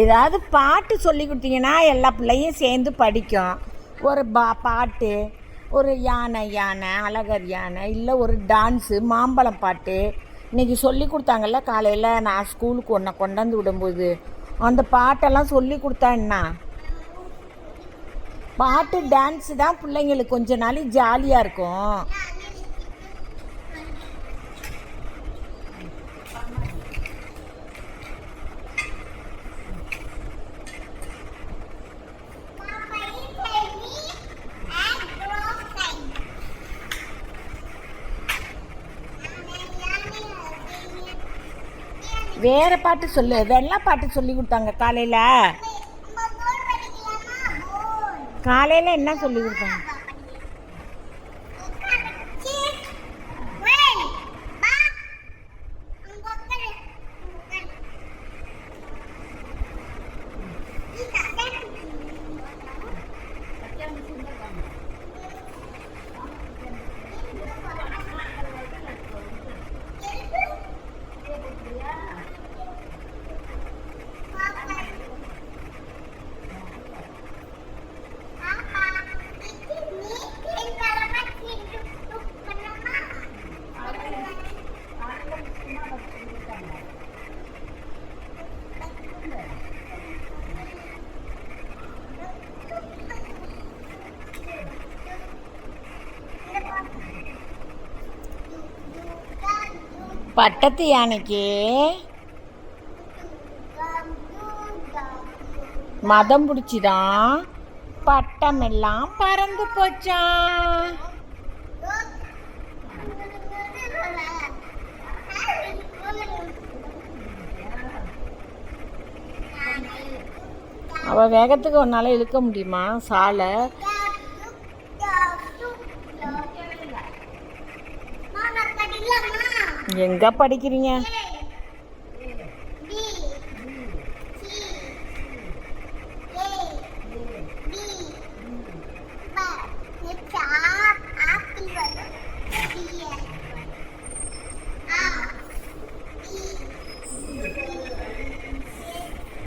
ஏதாவது பாட்டு சொல்லி கொடுத்தீங்கன்னா எல்லா பிள்ளையும் சேர்ந்து படிக்கும். ஒரு பாட்டு, ஒரு யானை அழகர் யானை, இல்லை ஒரு டான்ஸு, மாம்பழம் பாட்டு. இன்றைக்கி சொல்லி கொடுத்தாங்கல்ல காலையில் நான் ஸ்கூலுக்கு ஒன்றை கொண்டாந்து விடும்போது, அந்த பாட்டெல்லாம் சொல்லி கொடுத்தா என்ன? பாட்டு டான்ஸு தான் பிள்ளைங்களுக்கு கொஞ்ச நாள் ஜாலியாக இருக்கும். வேறு பாட்டு சொல்லு. வெள்ளை பாட்டு சொல்லி கொடுத்தாங்க காலையில். காலையில் என்ன சொல்லி கொடுத்தாங்க? பட்டத்து யானைக்கு மதம் பிடிச்சிதான் பட்டமெல்லாம் பறந்து போச்சான். அவ வேகத்துக்கு உன்னால இழுக்க முடியுமா சாலை? எங்க படிக்கிறீங்க?